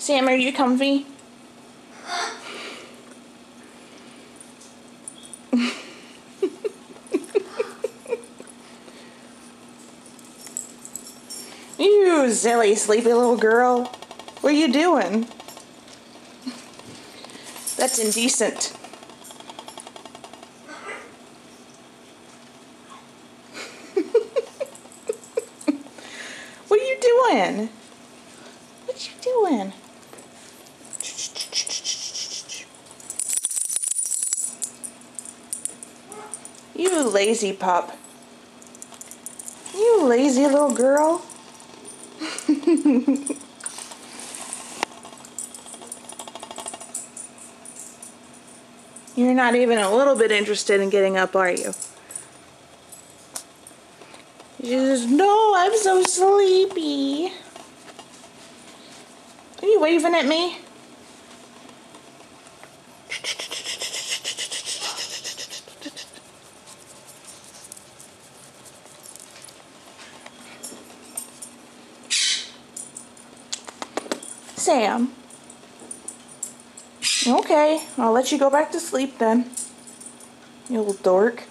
Sam, are you comfy? You silly, sleepy little girl. What are you doing? That's indecent. What are you doing? What you doing? You lazy pup. You lazy little girl. You're not even a little bit interested in getting up, are you? You just, no, I'm so sleepy. Are you waving at me? Sam. Okay, I'll let you go back to sleep then. You little dork.